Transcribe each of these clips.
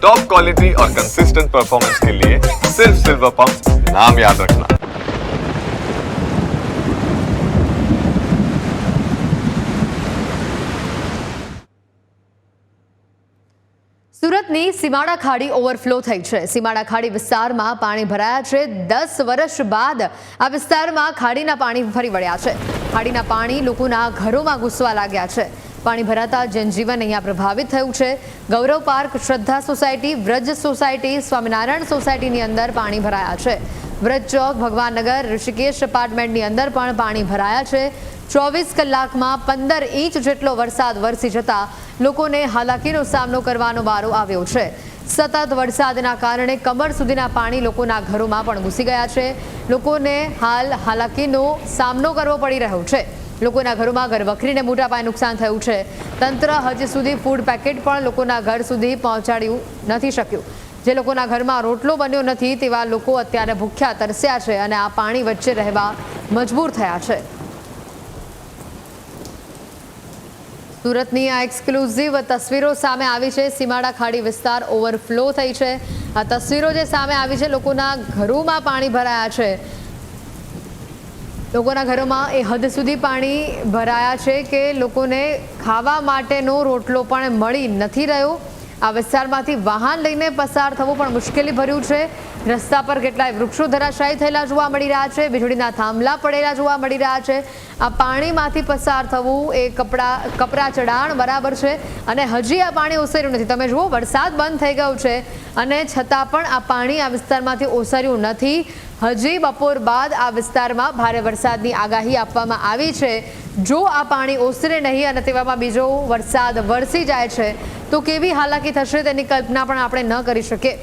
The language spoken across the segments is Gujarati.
टॉप क्वालिटी और कंसिस्टेंट परफॉर्मेंस के लिए सिर्फ सिल्वर पंप नाम याद रखना। સુરતની સીમાડા ખાડી ઓવરફ્લો થઈ છે। સીમાડા ખાડી વિસ્તારમાં પાણી ભરાયા છે। 10 વર્ષ બાદ આ વિસ્તારમાં ખાડીના પાણી ફરી વળ્યા છે। ખાડીના પાણી લોકોના ઘરોમાં ઘૂસવા લાગ્યા છે। પાણી ભરાતા જનજીવન અહીંયા પ્રભાવિત થયું છે। ગૌરવ પાર્ક, શ્રદ્ધા સોસાયટી, વ્રજ સોસાયટી, સ્વામિનારાયણ સોસાયટીની અંદર પાણી ભરાયા છે। વ્રજ ચોક, ભગવાનનગર, ઋષિકેશ એપાર્ટમેન્ટની અંદર પણ પાણી ભરાયા છે। 24 કલાકમાં 15 ઇંચ જેટલો વરસાદ વરસી જતા લોકોને હાલાકીનો સામનો કરવાનો વારો આવ્યો છે। સતત વરસાદના કારણે કમર સુધીના પાણી લોકોના ઘરોમાં પણ ઘૂસી ગયા છે। લોકોને હાલ હાલાકીનો સામનો કરવો પડી રહ્યો છે। લોકોના ઘરોમાં ઘરવખરીને મોટા પાયે નુકસાન થયું છે। તંત્ર હજી સુધી ફૂડ પેકેટ પણ લોકોના ઘર સુધી પહોંચાડ્યું નથી શક્યું। જે લોકોના ઘરમાં રોટલો બન્યો નથી તેવા લોકો અત્યારે ભૂખ્યા તરસ્યા છે અને આ પાણી વચ્ચે રહેવા મજબૂર થયા છે। સુરતની આ એક્સક્લુઝિવ તસવીરો સામે આવી છે। સીમાડા ખાડી વિસ્તાર ઓવરફ્લો થઈ છે। આ તસવીરો જે સામે આવી છે, લોકોના ઘરોમાં પાણી ભરાયા છે। લોકોના ઘરોમાં એ હદ સુધી પાણી ભરાયા છે કે લોકોને ખાવા માટેનો રોટલો પણ મળી નથી રહ્યો। આ વિસ્તારમાંથી વાહન લઈને પસાર થવું પણ મુશ્કેલી ભર્યું છે। રસ્તા પર કેટલાય વૃક્ષો ધરાશાયી થયેલા જોવા મળી રહ્યા છે। વીજળીના થાંભલા પડેલા જોવા મળી રહ્યા છે। આ પાણીમાંથી પસાર થવું એ કપરા ચઢાણ બરાબર છે અને હજી આ પાણી ઓસર્યું નથી। તમે જુઓ, વરસાદ બંધ થઈ ગયો છે અને છતાં પણ આ પાણી આ વિસ્તારમાંથી ઓસર્યું નથી। હજી બપોર બાદ આ વિસ્તારમાં ભારે વરસાદની આગાહી આપવામાં આવી છે। જો આ પાણી ઓસરે નહીં અને તેવામાં બીજો વરસાદ વરસી જાય છે તો કેવી હાલાકી થશે તેની કલ્પના પણ આપણે ન કરી શકીએ।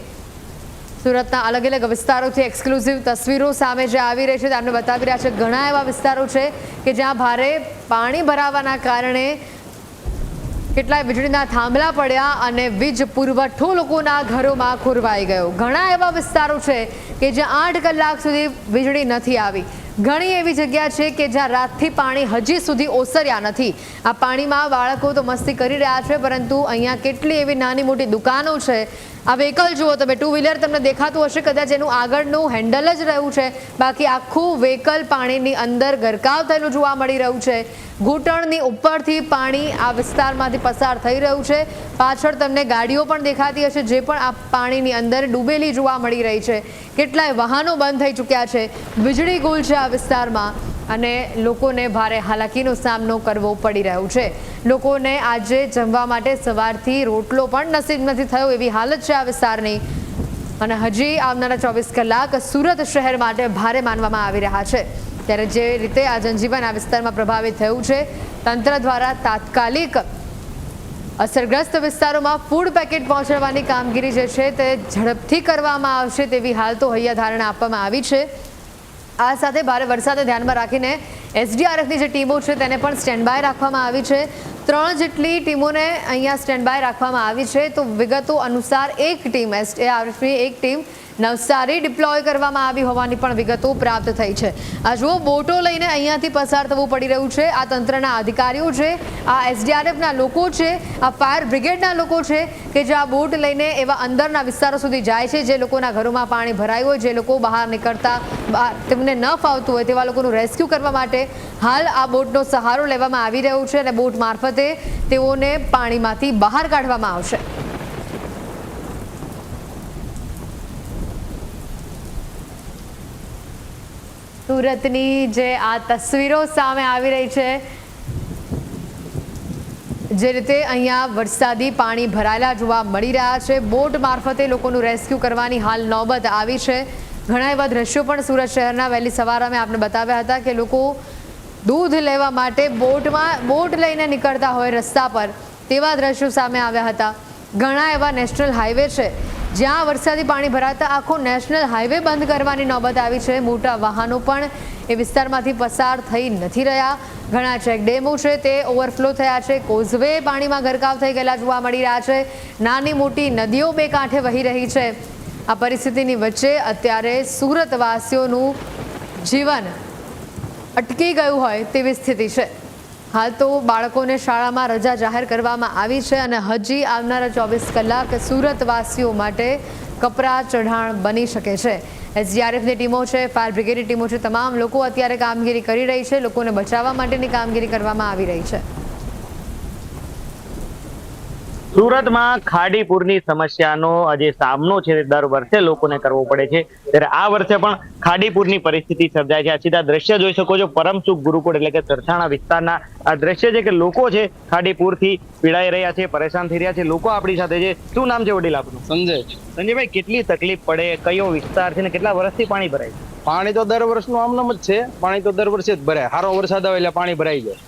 સુરતના અલગ અલગ વિસ્તારોથી એક્સક્લુઝિવ તસવીરો સામે જે આવી રહી છે તે આપણે બતાવી રહ્યા છે। ઘણા એવા વિસ્તારો છે કે જ્યાં ભારે પાણી ભરાવાના કારણે કેટલાય વીજળીના થાંભલા પડ્યા અને વીજ પુરવઠો લોકોના ઘરોમાં ખોરવાઈ ગયો। ઘણા એવા વિસ્તારો છે કે જ્યાં 8 કલાક સુધી વીજળી નથી આવી। ઘણી એવી જગ્યા છે કે જ્યાં રાતથી પાણી હજી સુધી ઓસર્યા નથી। આ પાણીમાં બાળકો તો મસ્તી કરી રહ્યા છે, પરંતુ અહીંયા કેટલી એવી નાની મોટી દુકાનો છે। આ વ્હીકલ જુઓ તમે, 2 વ્હીલર તમને દેખાતું હશે કદાચ, એનું આગળનું હેન્ડલ જ રહ્યું છે, બાકી આખું વ્હીકલ પાણીની અંદર ગરકાવ થયેલું જોવા મળી રહ્યું છે। ઘૂંટણની ઉપરથી પાણી આ વિસ્તારમાંથી પસાર થઈ રહ્યું છે। પાછળ તમને ગાડીઓ પણ દેખાતી હશે જે પણ આ પાણીની અંદર ડૂબેલી જોવા મળી રહી છે। કેટલાય વાહનો બંધ થઈ ચૂક્યા છે। વીજળી ગુલ છે આ વિસ્તારમાં અને લોકોને ભારે હાલાકીનો સામનો કરવો પડી રહ્યો છે। લોકોને આજે જમવા માટે સવારથી રોટલો પણ નસીબ નથી થયો એવી હાલત છે આ વિસ્તારની અને હજી આવનારા 24 કલાક સુરત શહેર માટે ભારે માનવામાં આવી રહ્યા છે। ત્યારે જે રીતે આ જનજીવન આ વિસ્તારમાં પ્રભાવિત થયું છે, તંત્ર દ્વારા તાત્કાલિક અસરગ્રસ્ત વિસ્તારોમાં ફૂડ પેકેટ પહોંચાડવાની કામગીરી જે છે તે ઝડપથી કરવામાં આવશે તેવી હાલ તો હૈયા ધારણા આપવામાં આવી છે। આ સાથે ભારે વરસાદને ધ્યાનમાં રાખીને એસડીઆરએફની જે ટીમો છે તેને પણ સ્ટેન્ડ બાય રાખવામાં આવી છે। 3 જેટલી ટીમોને અહીંયા સ્ટેન્ડ બાય રાખવામાં આવી છે। તો વિગતો અનુસાર એક ટીમ એસડીઆરએફની એક ટીમ નવસારી ડિપ્લોય કરવામાં આવી હોવાની પણ વિગતો પ્રાપ્ત થઈ છે। આ જુઓ, બોટો લઈને અહીંયાથી પસાર થવું પડી રહ્યું છે। આ તંત્રના અધિકારીઓ છે, આ એસડીઆરએફના લોકો છે, આ ફાયર બ્રિગેડના લોકો છે કે જે આ બોટ લઈને એવા અંદરના વિસ્તારો સુધી જાય છે જે લોકોના ઘરોમાં પાણી ભરાયું હોય, જે લોકો બહાર નીકળતા તેમને ન ફાવતું હોય તેવા લોકોનું રેસ્ક્યુ કરવા માટે હાલ આ બોટનો સહારો લેવામાં આવી રહ્યો છે અને બોટ મારફતે તેઓને પાણીમાંથી બહાર કાઢવામાં આવશે। સુરતની જે આ તસવીરો સામે આવી રહી છે, જે રીતે અહીંયા વરસાદી પાણી ભરાયેલા જોવા મળી રહ્યા છે, બોટ મારફતે લોકોનું રેસ્ક્યુ કરવાની હાલ નોબત આવી છે। ઘણા એવા દ્રશ્યો પણ સુરત શહેરના વહેલી સવારે અમે આપને બતાવ્યા હતા કે લોકો દૂધ લેવા માટે બોટ લઈને નીકળતા હોય રસ્તા પર, તેવા દ્રશ્યો સામે આવ્યા હતા। ઘણા એવા નેશનલ હાઈવે છે જ્યાં વરસાદી પાણી ભરાતા આખો નેશનલ હાઈવે બંધ કરવાની નોબત આવી છે। મોટા વાહનો પણ એ વિસ્તારમાંથી પસાર થઈ નથી રહ્યા। ઘણા ચેક ડેમો છે તે ઓવરફ્લો થયા છે। કોઝવે પાણીમાં ગરકાવ થઈ ગયેલા જોવા મળી રહ્યા છે। નાની મોટી નદીઓ બે કાંઠે વહી રહી છે। આ પરિસ્થિતિની વચ્ચે અત્યારે સુરતવાસીઓનું જીવન અટકી ગયું હોય તેવી સ્થિતિ છે। હાલ તો બાળકોને શાળામાં રજા જાહેર કરવામાં આવી છે અને હજી આવનારા 24 કલાક સુરતવાસીઓ માટે કપરા ચઢાણ બની શકે છે. એસડીઆરએફની ટીમો છે, ફાયર બ્રિગેડની ટીમો છે, તમામ લોકો અત્યારે કામગીરી કરી રહી છે. લોકોને બચાવવા માટેની કામગીરી કરવામાં આવી રહી છે. સુરતમાં ખાડીપુરની સમસ્યાનો જે સામનો છે તે દર વર્ષે લોકોને કરવો પડે છે, ત્યારે આ વર્ષે પણ ખાડીપુરની પરિસ્થિતિ સર્જાય છે. આ સીધા દ્રશ્ય જોઈ શકો છો પરમ સુખ ગુરુકુળ એટલે કે સરથાણા વિસ્તારના આ દ્રશ્ય છે કે લોકો છે ખાડીપુરથી પીડાઈ રહ્યા છે, પરેશાન થઈ રહ્યા છે. લોકો આપણી સાથે છે. શું નામ છે વડીલ આપનું? સંજયભાઈ, કેટલી તકલીફ પડે, કયો વિસ્તાર છે ને કેટલા વર્ષથી પાણી ભરાય છે? પાણી તો દર વર્ષનું આમનામ જ છે. પાણી તો દર વર્ષે જ ભરાય. સારો વરસાદ આવે એટલે પાણી ભરાઈ જાય.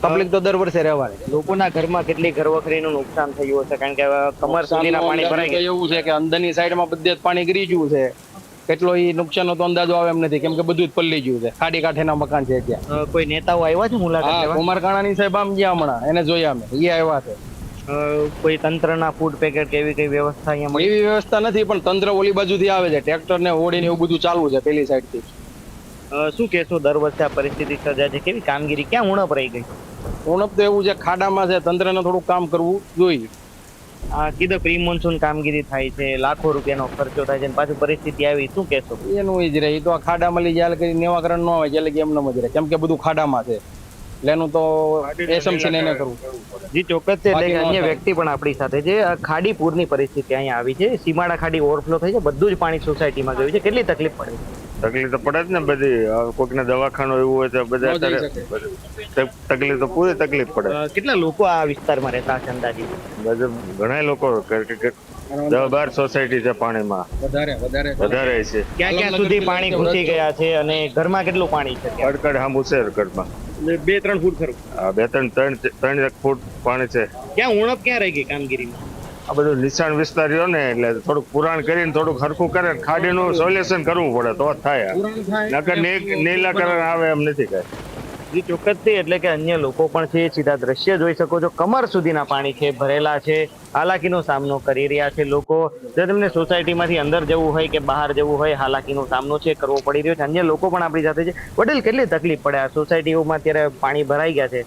તકલીફ તો દર વર્ષે રહેવાની. લોકોના ઘરમાં કેટલી ઘરવખરીનું નુકસાન થયું હશે, કારણ કે કમર સુધીના પાણી ભરાઈ ગયા. એવું છે કે અંદરની સાઈડમાં બધે જ પાણી ગરી ગયું છે. કેટલો ઈ નુકસાનનો તો અંદાજો આવે એમ નથી, કેમ કે બધું જ પલ્લી ગયું છે. ખાડી કાંઠેના મકાન છે ત્યાં. કોઈ નેતાઓ આવ્યા છે મુલાકાત લેવા? કુમારકાણાની સાહેબ આમ ગયા હમણાં, એને જોયા અમે, એ આવ્યા છે. કોઈ તંત્રના ફૂડ પેકેટ કે એવી કઈ વ્યવસ્થા અહીંયા મળી? એવી વ્યવસ્થા નથી, પણ તંત્ર ઓલી બાજુથી આવે છે. ટ્રેક્ટર ને હોડી ને એવું બધું ચાલુ છે પેલી સાઈડ થી. શું કહેશો, દર વર્ષે આ પરિસ્થિતિ સર્જાય છે, કેવી કામગીરી, ક્યાં ઉણપ રહી ગઈ? ઉણપ તો એવું છે, ખાડામાં છે. તંત્રને થોડું કામ કરવું જોઈએ. આ કીધું પ્રી મોન્સૂન કામગીરી થાય છે, લાખો રૂપિયાનો ખર્ચો થાય છે, પાછું પરિસ્થિતિ આવી, શું કહેશો? એનું જ રહે. તો આ ખાડામાં લઈ જાય કરી નિવાકરણ ન હોય એટલે એમ ન જ રહે, કેમ કે બધું ખાડામાં છે. એનું તો એસએમસી ને કરવું. જી ચોક્કસ છે. એટલે અન્ય વ્યક્તિ પણ આપણી સાથે છે. ખાડીપુરની પરિસ્થિતિ અહીંયા આવી છે. સીમાડા ખાડી ઓવરફ્લો થઈ છે, બધું જ પાણી સોસાયટીમાં ગયું છે. કેટલી તકલીફ પડે? તકલીફ તો પડે જ ને બધી. કોઈકને દવાખાનું એવું હોય તો બધા તકલીફ તો પૂરી તકલીફ પડે. કેટલા લોકો આ વિસ્તારમાં રહેતા છે અંદાજે? બધું ઘણા લોકો 10-12 સોસાયટી છે પાણીમાં. વધારે છે. ક્યાં ક્યાં સુધી પાણી ઘૂસી ગયા છે અને ઘરમાં કેટલું પાણી છે? કડકડ હાંબુ છે ઘરમાં. 2-3 ફૂટ ખરું? હા, 2-3 ફૂટ પાણી છે. ક્યાં ઉણપ ક્યાં રહી ગઈ કામગીરીમાં? આ બધું નિશાન વિસ્તાર રહ્યો ને એટલે થોડુંક પુરાણ કરીને થોડુંક હરખું કરે, ખાડીનું સોલ્યુશન કરવું પડે તો જ થાય. નકર નીલાકરણ આવે એમ નથી કઈ. જે ચોક્કસથી એટલે કે અન્ય લોકો પણ છે. સીધા દ્રશ્ય જોઈ શકો છો, કમર સુધીના પાણી છે, ભરેલા છે. હાલાકીનો સામનો કરી રહ્યા છે લોકો. જો તેમને સોસાયટીમાંથી અંદર જવું હોય કે બહાર જવું હોય, હાલાકીનો સામનો છે કરવો પડી રહ્યો છે. અન્ય લોકો પણ આપણી સાથે છે. વડીલ, કેટલી તકલીફ પડે આ સોસાયટીઓમાં? અત્યારે પાણી ભરાઈ ગયા છે,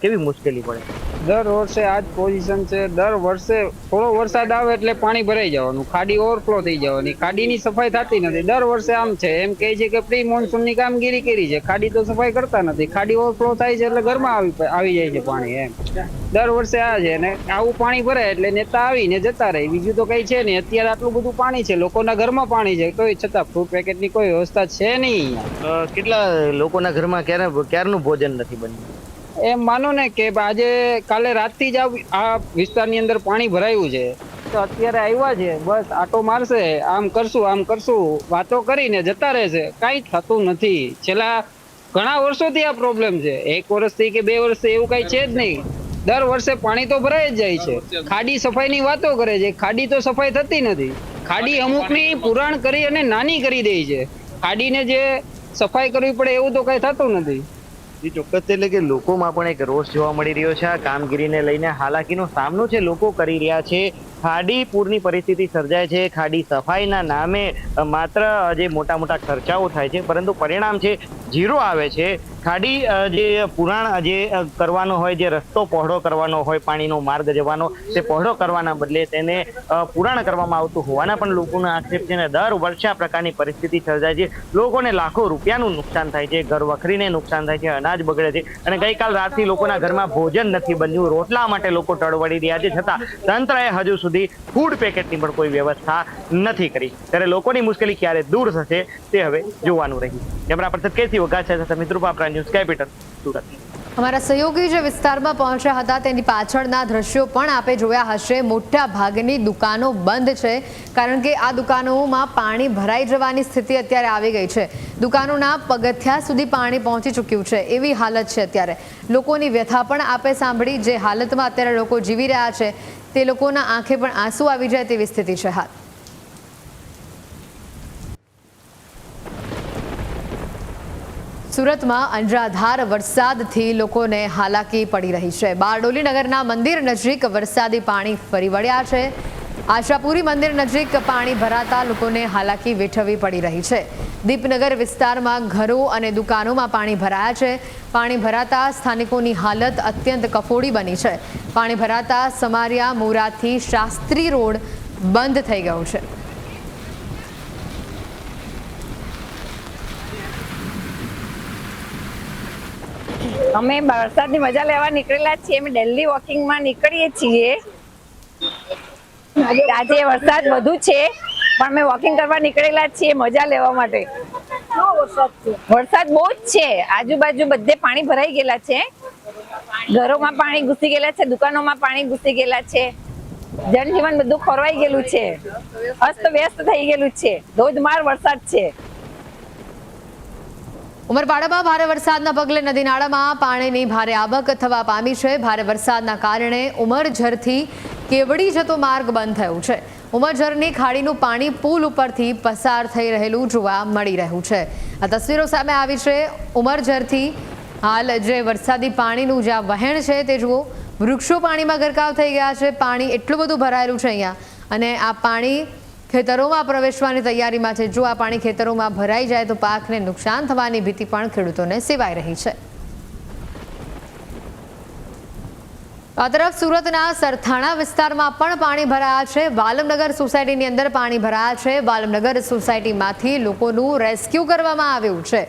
કેવી મુશ્કેલી પડે? દર વર્ષે આ જ પોઝિશન છે. દર વર્ષે થોડો વરસાદ આવે એટલે પાણી ભરાઈ જવાનું, ખાડી ઓવરફ્લો થઈ જવાની. ખાડીની સફાઈ થતી નથી. દર વર્ષે આમ છે. એમ કહે છે કે પ્રી મોન્સૂનની કામગીરી કરી છે, ખાડી તો સફાઈ કરતા નથી. ખાડી ઓવરફ્લો થાય છે એટલે ઘરમાં આવી જાય છે પાણી. એમ દર વર્ષે આ છે. અને આવું પાણી ભરાય એટલે નેતા આવીને જતા રહે, બીજું તો કઈ છે નહીં. અત્યારે આટલું બધું પાણી છે, લોકોના ઘરમાં પાણી છે, તોય છતાં ફૂડ પેકેટની કોઈ વ્યવસ્થા છે નહીં. કેટલા લોકોના ઘરમાં ક્યારનું ભોજન નથી બન્યું? એમ માનો ને કે આજે કાલે રાતથી જ આ વિસ્તારની અંદર પાણી ભરાયું છે, તો અત્યારે આવ્યા છે, બસ આટો મારશે, આમ કરશું વાતો કરીને જતા રહેશે. કાંઈ થતું નથી. છેલ્લા ઘણા વર્ષોથી આ પ્રોબ્લેમ છે. 1 વર્ષથી કે 2 વર્ષથી એવું કઈ છે જ નહીં. દર વર્ષે પાણી તો ભરાઈ જ જાય છે. ખાડી સફાઈની વાતો કરે છે, ખાડી તો સફાઈ થતી નથી. ખાડી અમુકની પુરાણ કરી અને નાની કરી દે છે. ખાડીને જે સફાઈ કરવી પડે એવું તો કઈ થતું નથી. જી ચોક્કસ. એટલે કે લોકોમાં પણ એક રોષ જોવા મળી રહ્યો છે. આ કામગીરીને લઈને હાલાકીનો સામનો છે લોકો કરી રહ્યા છે. ખાડીપુરની પરિસ્થિતિ સર્જાય છે. ખાડી સફાઈના નામે માત્ર જે મોટા મોટા ખર્ચાઓ થાય છે, પરંતુ પરિણામ છે ઝીરો આવે છે. ખાડી જે પુરાણ જે કરવાનો હોય, જે રસ્તો પહોળો કરવાનો હોય, પાણીનો માર્ગ જવાનો, તે પહોળો કરવાના બદલે તેને પુરાણ કરવામાં આવતું હોવાના પણ લોકોનો આક્ષેપ છે. અને દર વર્ષે આ પ્રકારની પરિસ્થિતિ સર્જાય છે. લોકોને લાખો રૂપિયાનું નુકસાન થાય છે, ઘર વખરીને નુકસાન થાય છે, અનાજ બગડે છે. અને ગઈકાલ રાતથી લોકોના ઘરમાં ભોજન નથી બન્યું, રોટલા માટે લોકો ટળવળી રહ્યા છે. છતાં તંત્રએ હજુ સુધી ફૂડ પેકેટની પણ કોઈ વ્યવસ્થા નથી કરી. ત્યારે લોકોની મુશ્કેલી ક્યારે દૂર થશે તે હવે જોવાનું રહ્યું. કેમેરા પર્સન કેસી વઘાસિયા સાથે મિત્રો પાપરા, ન્યૂઝ કેપિટલ, સુરત. અમારા સહયોગી જે વિસ્તારમાં પહોંચ્યા હતા તેની પાછળના દ્રશ્યો પણ આપે જોયા હશે. મોટા ભાગની દુકાનો બંધ છે, કારણ કે આ દુકાનોમાં પાણી ભરાઈ જવાની સ્થિતિ અત્યારે આવી ગઈ છે. દુકાનોના પગથિયા સુધી પાણી પહોંચી ચૂક્યું છે, એવી હાલત છે અત્યારે. લોકોની વ્યથા પણ આપે સાંભળી. જે હાલતમાં અત્યારે લોકો જીવી રહ્યા છે તે લોકોના આંખે પણ આંસુ આવી જાય તેવી સ્થિતિ છે હાલ. સુરતમાં અનરાધાર વરસાદથી લોકોને હાલાકી પડી રહી છે. બારડોલી નગરના મંદિર નજીક વરસાદી પાણી ફરી વળ્યા છે. આશાપુરી મંદિર નજીક પાણી ભરાતા લોકોને હાલાકી વેઠવવી પડી રહી છે. દીપનગર વિસ્તારમાં ઘરો અને દુકાનોમાં પાણી ભરાયા છે. પાણી ભરાતા સ્થાનિકોની હાલત અત્યંત કફોડી બની છે. પાણી ભરાતા સમારિયા મોરાથી શાસ્ત્રી રોડ બંધ થઈ ગયો છે. અમે વરસાદની મજા લેવા નીકળેલા છીએ. અમે ડેલી વોકિંગમાં નીકળીએ છીએ. આજે વરસાદ વધુ છે પણ અમે વોકિંગ કરવા નીકળેલા છીએ મજા લેવા માટે. વરસાદ બહુ જ છે. આજુબાજુ બધે પાણી ભરાઈ ગયેલા છે. ઘરોમાં પાણી ઘૂસી ગયેલા છે, દુકાનોમાં પાણી ઘૂસી ગયેલા છે. જનજીવન બધું ખોરવાઈ ગયેલું છે, અસ્ત વ્યસ્ત થઈ ગયેલું છે. ધોધમાર વરસાદ છે. ઉમરપાડામાં ભારે વરસાદના પગલે નદી નાળામાં પાણીની ભારે આવક થવા પામી છે. ભારે વરસાદના કારણે ઉમરઝરથી કેવડી જતો માર્ગ બંધ થયો છે. ઉમરઝરની ખાડીનું પાણી પુલ ઉપરથી પસાર થઈ રહેલું જોવા મળી રહ્યું છે. આ તસવીરો સામે આવી છે ઉમરઝરથી. હાલ જે વરસાદી પાણીનું જ્યાં વહેણ છે તે જુઓ. વૃક્ષો પાણીમાં ગરકાવ થઈ ગયા છે. પાણી એટલું બધું ભરાયેલું છે અહીંયા, અને આ પાણી ખેતરોમાં પ્રવેશવાની તૈયારીમાં છે. જો આ પાણી ખેતરોમાં ભરાઈ જાય તો પાકને નુકસાન થવાની ભીતિ પણ ખેડૂતોને સેવાઈ રહી છે. આ તરફ સુરતના સરથાણા વિસ્તારમાં પણ પાણી ભરાયા છે. વાલમનગર સોસાયટીની અંદર પાણી ભરાયા છે. વાલમનગર સોસાયટીમાંથી લોકોનું રેસ્ક્યુ કરવામાં આવ્યું છે.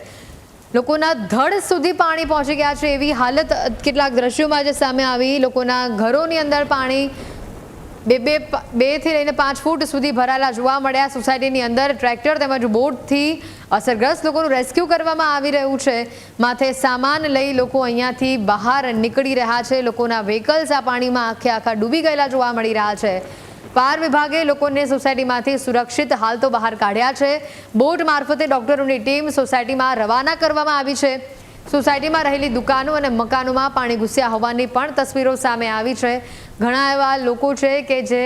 લોકોના ધડ સુધી પાણી પહોંચી ગયા છે એવી હાલત કેટલાક દ્રશ્યોમાં જે સામે આવી. લોકોના ઘરોની અંદર પાણી 2 થી લઈને 5 ફૂટ સુધી ભરાયેલા જોવા મળ્યા. સોસાયટીની અંદર ટ્રેક્ટર તેમજ બોટથી અસરગ્રસ્ત લોકોનું રેસ્ક્યુ કરવામાં આવી રહ્યું છે. માથે સામાન લઈ લોકો અહીંયાથી બહાર નીકળી રહ્યા છે. લોકોના વ્હીકલ્સ આ પાણીમાં આખા ડૂબી ગયેલા જોવા મળી રહ્યા છે. ફાયર વિભાગે લોકોને સોસાયટીમાંથી સુરક્ષિત હાલ તો બહાર કાઢ્યા છે. બોટ મારફતે ડોક્ટરોની ટીમ સોસાયટીમાં રવાના કરવામાં આવી છે. સોસાયટીમાં રહેલી દુકાનો અને મકાનોમાં પાણી ઘૂસ્યા હોવાની પણ તસવીરો સામે આવી છે. ઘણા એવા લોકો છે કે જે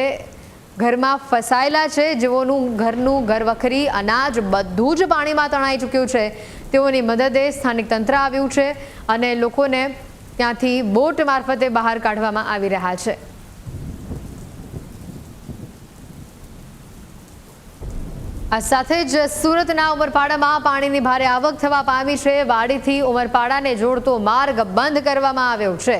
ઘરમાં ફસાયેલા છે, જેઓનું ઘરનું ઘરવખરી અનાજ બધું જ પાણીમાં તણાઈ ચૂક્યું છે. તેઓની મદદે સ્થાનિક તંત્ર આવ્યું છે અને લોકોને ત્યાંથી બોટ મારફતે બહાર કાઢવામાં આવી રહ્યા છે. આ સાથે જ સુરતના ઉમરપાડામાં પાણીની ભારે આવક થવા પામી છે. વાડીથી ઉમરપાડાને જોડતો માર્ગ બંધ કરવામાં આવ્યો છે.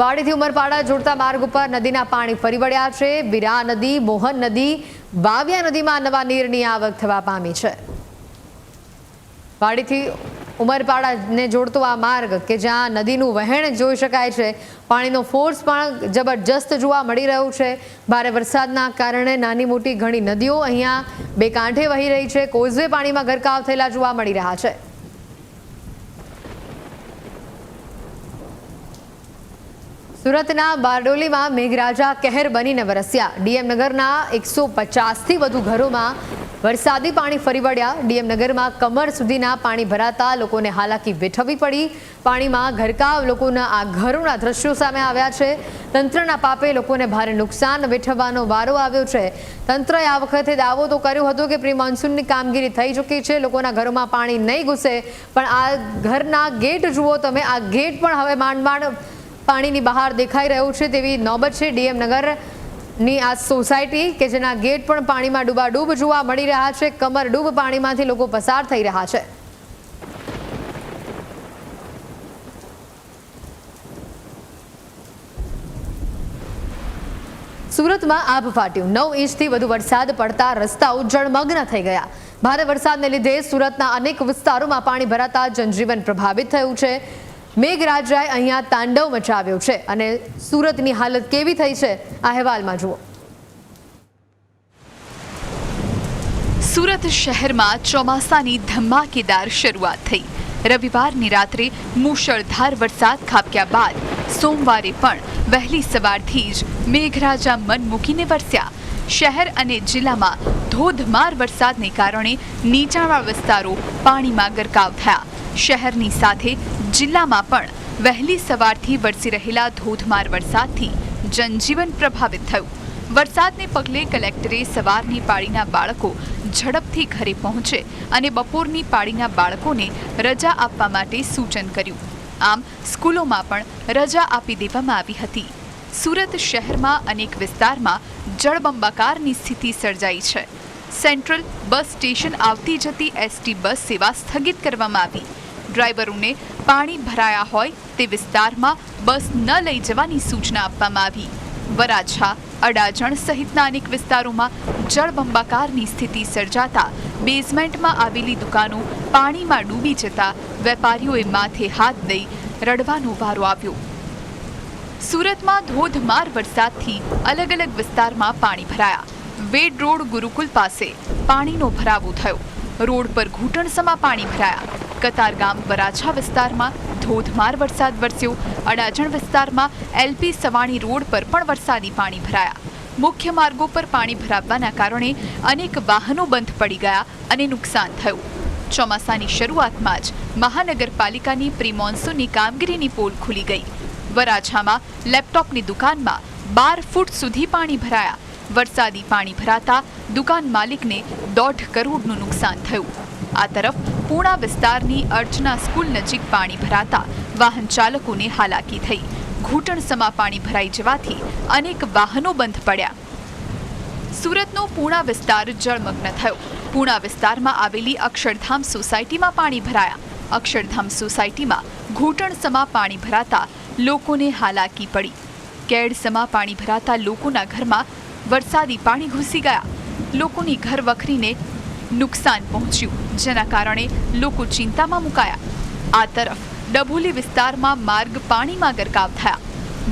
વાડીથી ઉમરપાડા જોડતા માર્ગ ઉપર નદીના પાણી ફરી વળ્યા છે. વિરા નદી, મોહન નદી, વાવિયા નદીમાં નવા નીરની આવક થવા પામી છે. વાડીથી ઉમરપાડાને જોડતો આ માર્ગ કે જ્યાં નદીનું વહેણ જોઈ શકાય છે, પાણીનો ફોર્સ પણ જબરજસ્ત જોવા મળી રહ્યો છે. ભારે વરસાદના કારણે નાની મોટી ઘણી નદીઓ અહીંયા બે કાંઠે વહી રહી છે. કોઝવે પાણીમાં ગરકાવ થયેલા જોવા મળી રહ્યા છે. સુરતના બારડોલીમાં મેઘરાજા કહેર બનીને વરસ્યા. ડીએમનગરના 150થી વધુ ઘરોમાં વરસાદી પાણી ફરી વળ્યા. ડીએમનગરમાં કમર સુધીના પાણી ભરાતા લોકોને હાલાકી વેઠવવી પડી. પાણીમાં ગરકાવ લોકોના આ ઘરોના દ્રશ્યો સામે આવ્યા છે. તંત્રના પાપે લોકોને ભારે નુકસાન વેઠવવાનો વારો આવ્યો છે. તંત્રએ આ વખતે દાવો તો કર્યો હતો કે પ્રી મોન્સૂનની કામગીરી થઈ ચૂકી છે, લોકોના ઘરોમાં પાણી નહીં ઘૂસે, પણ આ ઘરના ગેટ જુઓ તમે. આ ગેટ પણ હવે માંડ પાણીની બહાર દેખાઈ રહ્યું છે તેવી નોબત છે. ડીએમનગરની આ સોસાયટી કે જેના ગેટ પણ પાણીમાં ડૂબાડૂબ જોવા મળી રહ્યા છે. કમરડૂબ પાણીમાંથી લોકો પસાર થઈ રહ્યા છે. સુરતમાં આભ ફાટ્યું. 9 ઇંચથી વધુ વરસાદ પડતા રસ્તાઓ જળમગ્ન થઈ ગયા. ભારે વરસાદને લીધે સુરતના અનેક વિસ્તારોમાં પાણી ભરાતા જનજીવન પ્રભાવિત થયું છે. મેઘરાજાએ અહીંયા તાંડવ મચાવ્યો છે અને સુરતની હાલત કેવી થઈ છે આ અહેવાલમાં જુઓ. સુરત શહેરમાં ચોમાસાની ધમાકેદાર શરૂઆત થઈ. રવિવારની રાત્રે મુશળધાર વરસાદ ખાબક્યા બાદ સોમવારે પણ વહેલી સવારથી જ મેઘરાજા મન મૂકીને વરસ્યા. શહેર અને જિલ્લામાં ધોધમાર વરસાદને કારણે નીચાણવાળા વિસ્તારો પાણીમાં ગરકાવ થયા. શહેરની સાથે જિલ્લામાં પણ વહેલી સવારથી વરસી રહેલા ધોધમાર વરસાદથી જનજીવન પ્રભાવિત થયું. વરસાદને પગલે કલેક્ટરે સવારની પાળીના બાળકો ઝડપથી ઘરે પહોંચે અને બપોરની પાળીના બાળકોને રજા આપવા માટે સૂચન કર્યું. આમ સ્કૂલોમાં પણ રજા આપી દેવામાં આવી હતી. સુરત શહેરમાં અનેક વિસ્તારમાં જળબંબાકારની સ્થિતિ સર્જાઈ છે. સેન્ટ્રલ બસ સ્ટેશન આવતી જતી એસટી બસ સેવા સ્થગિત કરવામાં આવી. ડ્રાઈવરોને પાણી ભરાયા હોય તે વિસ્તારમાં બસ ન લઈ જવાની સૂચના આપવામાં આવી. વરાછા, અડાજણ સહિતના અનેક વિસ્તારોમાં જળબંબાકારની સ્થિતિ સર્જાતા બેઝમેન્ટમાં આવેલી દુકાનો પાણીમાં ડૂબી જતા વેપારીઓએ માથે હાથ દઈ રડવાનો વારો આવ્યો. સુરતમાં ધોધમાર વરસાદથી અલગ અલગ વિસ્તારમાં પાણી ભરાયા. વેડ રોડ ગુરુકુલ પાસે પાણીનો ભરાવો થયો. રોડ પર ઘૂંટણસમા પાણી ભરાયા. કતારગામ વરાછા વિસ્તારમાં ધોધમાર વરસાદ વરસ્યો. અડાજણ વિસ્તારમાં એલપી સવાણી રોડ પર પણ વરસાદી પાણી ભરાયા. મુખ્ય માર્ગો પર પાણી ભરાવાના કારણે અનેક વાહનો બંધ પડી ગયા અને નુકસાન થયું. ચોમાસાની શરૂઆતમાં જ મહાનગરપાલિકાની પ્રી મોન્સૂનની કામગીરીની પોલ ખુલી ગઈ. વરાછામાં લેપટોપની દુકાનમાં 12 ફૂટ સુધી પાણી ભરાયા. વરસાદી પાણી ભરાતા દુકાન માલિકને 1.5 કરોડનું નુકસાન થયું. આ તરફ પૂણા વિસ્તારની અર્ચના સ્કૂલ નજીક પાણી ભરાતા વાહન ચાલકોને હાલાકી થઈ. ઘૂંટણસમા પાણી ભરાઈ જવાથી અનેક વાહનો બંધ પડ્યા. સુરતનો પૂણા વિસ્તાર જળમગ્ન થયો. પૂણા વિસ્તારમાં આવેલી અક્ષરધામ સોસાયટીમાં પાણી ભરાયા. અક્ષરધામ સોસાયટીમાં ઘૂંટણસમા પાણી ભરાતા લોકોને હાલાકી પડી. કેડસમા પાણી ભરાતા લોકોના ઘરમાં વરસાદી પાણી ઘૂસી ગયા. લોકોની ઘર વખરીને નુકસાન પહોંચ્યું, જેના કારણે લોકો ચિંતામાં મુકાયા. આ તરફ ડભોલી વિસ્તારમાં માર્ગ પાણીમાં ગરકાવ થયા.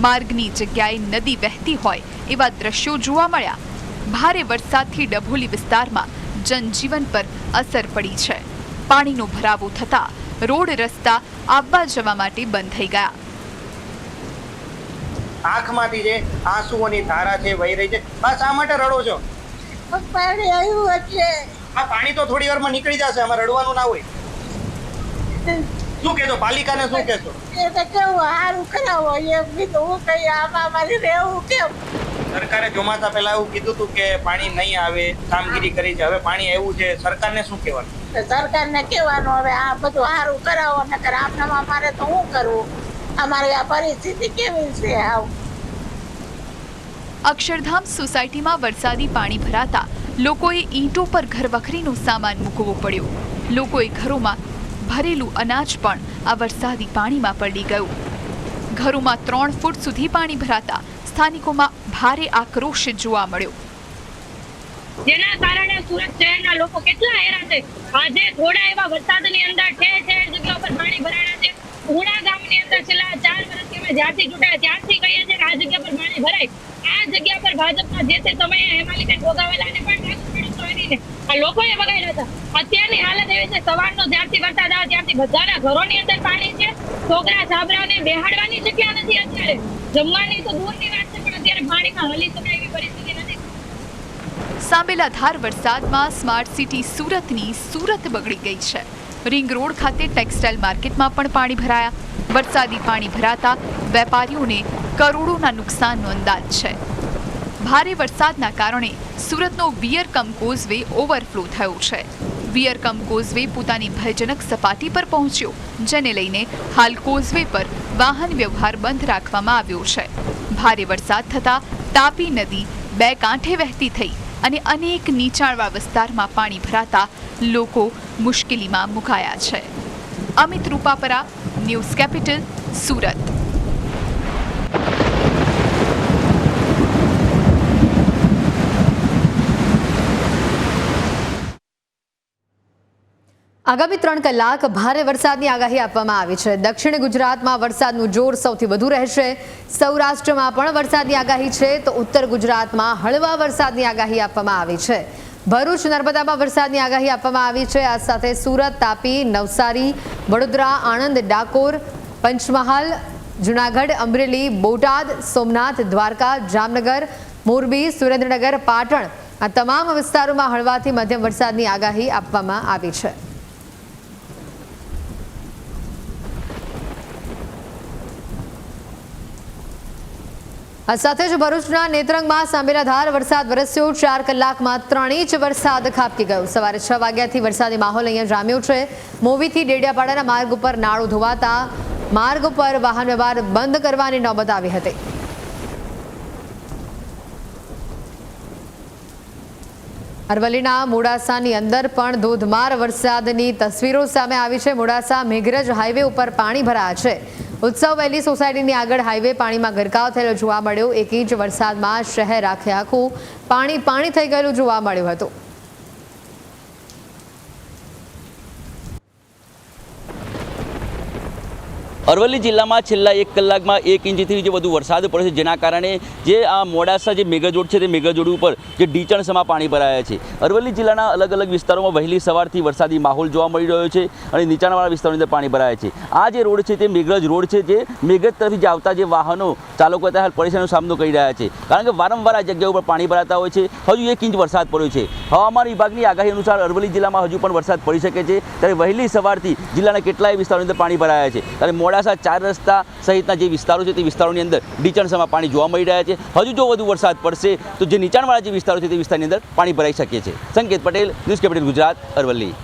માર્ગની જગ્યાએ નદી વહેતી હોય એવા દ્રશ્યો જોવા મળ્યા. ભારે વરસાદથી ડભોલી વિસ્તારમાં જનજીવન પર અસર પડી છે. પાણીનો ભરાવો થતા રોડ રસ્તા આવવા જવા માટે બંધ થઈ ગયા. આંખમાંથી જે આંસુઓની ધારા છે વહી રહી છે. બસ આ માટે રડો છો? પાણી આવ્યું એટલે આ પાણી તો થોડી વારમાં નીકળી જશે, આમાં રડવાનું ના હોય. શું કહેશો પાલિકાને? શું કહેશો? એ તો કેવું સારું કરાવો એમ કીધું. હું કઈ આમાં મારી રહેવું કેમ? સરકારે ચોમાસા પહેલા એવું કીધું હતું કે પાણી નહીં આવે, કામગીરી કરી છે. હવે પાણી આવ્યું છે, સરકારને શું કહેવાનું? સરકારને કહેવાનું હવે આ બધું સારું કરાવો, નકર આપનામાં મારે તો શું કરવું? અમારી આ પરિસ્થિતિ કેવી છે? આવ અક્ષરધામ સોસાયટીમાં વરસાદી પાણી ભરાતા લોકોએ ઈંટો પર ઘરવખરીનો સામાન મૂકવો પડ્યો. લોકોએ ઘરોમાં ભરેલું અનાજ પણ આ વરસાદી પાણીમાં પડી ગયું. ઘરોમાં 3 ફૂટ સુધી પાણી ભરાતા સ્થાનિકોમાં ભારે આક્રોશ જોવા મળ્યો. જેના કારણે સુરત શહેરના લોકો કેટલા હેરાન છે. આજે થોડા એવા વરસાદની અંદર ઠેર ઠેર જગ્યા પર પાણી ભરાયા છે. પૂણા ગામની અંદર છેલ્લા 4 વર્ષથી અમે જ્યારથી ચૂંટાયા ત્યારથી કહીએ છીએ કે આ જગ્યા પર પાણી ભરાય. આ જગ્યા પર ભાજપના જે તે સમયે હેમાલીબેન ગોગાવેલાને પણ લાગુ પડ્યું કરીને આ લોકોએ બગાડ્યા હતા. અત્યારની હાલત એવી છે, સવારનો જ્યારથી વરસાદ આવે ત્યારથી બધાના ઘરોની અંદર પાણી છે. છોકરા છાબરાને બેહાડવાની જગ્યા નથી. અત્યારે જમવાની તો દૂરની વાત છે, પણ અત્યારે પાણીમાં હલી શકાય એવી પરિસ્થિતિ નથી. સાંબેલાધાર વરસાદમાં સ્માર્ટ સિટી સુરતની સુરત બગડી ગઈ છે. રિંગ રોડ ખાતે ટેક્સટાઇલ માર્કેટમાં પણ પાણી ભરાયા. વરસાદી પાણી ભરાતા વેપારીઓને કરોડોના નુકસાનનો અંદાજ છે. ભારે વરસાદના કારણે સુરતનો વિયરકમ કોઝવે ઓવરફ્લો થયો છે. વિયરકમ કોઝવે પોતાની ભયજનક સપાટી પર પહોંચ્યો, જેને લઈને હાલ કોઝવે પર વાહન વ્યવહાર બંધ રાખવામાં આવ્યો છે. ભારે વરસાદ થતાં તાપી નદી 2 કાંઠે વહેતી થઈ અને અનેક નીચાણવાળા વિસ્તારમાં પાણી ભરાતા લોકો મુશ્કેલીમાં મુકાયા છે. Amit Rupapara, news capital, Surat. આગામી 3 કલાક ભારે વરસાદની આગાહી આપવામાં આવી છે. દક્ષિણ ગુજરાતમાં વરસાદનું જોર સૌથી વધુ રહેશે. સૌરાષ્ટ્રમાં પણ વરસાદની આગાહી છે, તો ઉત્તર ગુજરાતમાં હળવા વરસાદની આગાહી આપવામાં આવી છે. ભરૂચ, નર્મદામાં વરસાદની આગાહી આપવામાં આવી છે. આ સાથે સુરત, તાપી, નવસારી, વડોદરા, આણંદ, ડાકોર, પંચમહાલ, જૂનાગઢ, અમરેલી, બોટાદ, સોમનાથ, દ્વારકા, જામનગર, મોરબી, સુરેન્દ્રનગર, પાટણ આ તમામ વિસ્તારોમાં હળવાથી મધ્યમ વરસાદની આગાહી આપવામાં આવી છે. આ સાથે જ ભરૂચના નેત્રંગમાં સાંબેલાધાર વરસાદ વરસ્યો. 4 કલાકમાં 3 ઇંચ વરસાદ ખાબકી ગયો. સવારે 6 વાગ્યાથી વરસાદી માહોલ અહીંયા જામ્યો છે. મોવીથી ડેડિયાપાડાના માર્ગ ઉપર નાળું ધોવાતા માર્ગ ઉપર વાહન વ્યવહાર બંધ કરવાની નોબત આવી હતી. અરવલ્લીના મોડાસાની અંદર પણ ધોધમાર વરસાદની તસવીરો સામે આવી છે। મોડાસા મેઘરજ હાઈવે ઉપર પાણી ભરાયા છે। ઉત્સવ વેલી સોસાયટીની આગળ હાઈવે પાણીમાં ગરકાવ થયેલો જોવા મળ્યો। 1 ઇંચ વરસાદમાં શહેર આખે આખું પાણી થઈ ગયેલું જોવા મળ્યું હતું। અરવલ્લી જિલ્લામાં છેલ્લા 1 કલાકમાં 1 ઇંચથી જે વધુ વરસાદ પડ્યો છે, જેના કારણે જે આ મોડાસા જે મેઘરજ છે તે મેઘરજ ઉપર જે ઢીચણસમાં પાણી ભરાયા છે। અરવલ્લી જિલ્લાના અલગ અલગ વિસ્તારોમાં વહેલી સવારથી વરસાદી માહોલ જોવા મળી રહ્યો છે અને નીચાણવાળા વિસ્તારોની અંદર પાણી ભરાયા છે। આ જે રોડ છે તે મેઘરજ રોડ છે, જે મેઘરજ તરફથી જે આવતા જે વાહનો ચાલકો હતા હાલ પરેશાનીનો સામનો કરી રહ્યા છે, કારણ કે વારંવાર આ જગ્યા ઉપર પાણી ભરાતા હોય છે। હજુ 1 ઇંચ વરસાદ પડ્યો છે। હવામાન વિભાગની આગાહી અનુસાર અરવલ્લી જિલ્લામાં હજુ પણ વરસાદ પડી શકે છે, ત્યારે વહેલી સવારથી જિલ્લાના કેટલાય વિસ્તારોની અંદર પાણી ભરાયા છે। ત્યારે મોડાસા 4 રસ્તા સહિતના જે વિસ્તારો છે તે વિસ્તારોની અંદર ઢીચણસમાં પાણી જોવા મળી રહ્યા છે। હજુ જો વધુ વરસાદ પડશે તો જે નીચાણવાળા જે વિસ્તારો છે તે વિસ્તારની અંદર પાણી ભરાઈ શકે છે। સંકેત પટેલ, ન્યૂઝ કેપિટલ ગુજરાત, અરવલ્લી।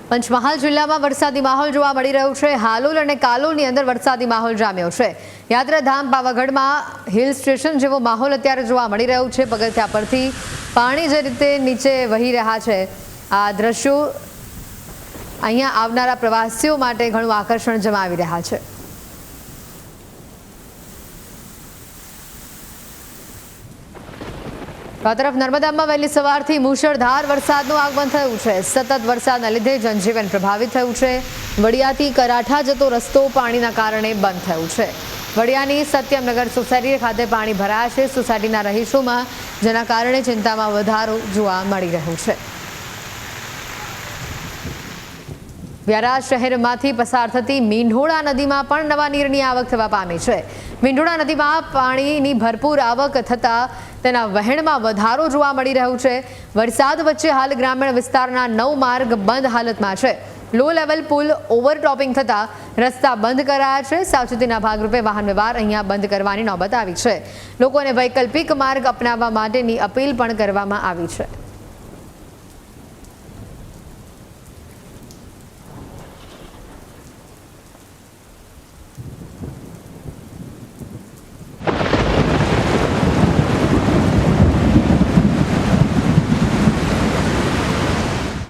પંચમહાલ જિલ્લામાં વરસાદી માહોલ જોવા મળી રહ્યો છે। હાલોલ અને કાલોલની અંદર વરસાદી માહોલ જામ્યો છે। યાત્રાધામ પાવાગઢમાં હિલ સ્ટેશન જેવો માહોલ અત્યારે જોવા મળી રહ્યો છે। પગથિયા પરથી પાણી જે રીતે નીચે વહી રહ્યા છે, આ દ્રશ્યો અહીંયા આવનારા પ્રવાસીઓ માટે ઘણું આકર્ષણ જમાવી રહ્યા છે। આ તરફ નર્મદામાં વહેલી સવારથી મુશળધાર વરસાદનું આગમન થયું છે। સતત વરસાદના લીધે જનજીવન પ્રભાવિત થયું છે। વડિયાથી કરાઠા જતો રસ્તો પાણીના કારણે બંધ થયું છે। વડિયાની સત્યમનગર સોસાયટી ખાતે પાણી ભરાયા છે સોસાયટીના રહીશોમાં, જેના કારણે ચિંતામાં વધારો જોવા મળી રહ્યો છે। વ્યારા શહેરમાંથી પસાર થતી મીંઢોળા નદીમાં પણ નવા નીરની આવક થવા પામી છે। મીંઢોળા નદીમાં પાણીની ભરપૂર આવક થતાં તેના વહેણમાં વધારો જોવા મળી રહ્યો છે। વરસાદ વચ્ચે હાલ ગ્રામીણ વિસ્તારના 9 માર્ગ બંધ હાલતમાં છે। લો લેવલ પુલ ઓવરટોપિંગ થતાં રસ્તા બંધ કરાયા છે। સાવચેતીના ભાગરૂપે વાહન વ્યવહાર અહીંયા બંધ કરવાની નોબત આવી છે। લોકોને વૈકલ્પિક માર્ગ અપનાવવા માટેની અપીલ પણ કરવામાં આવી છે।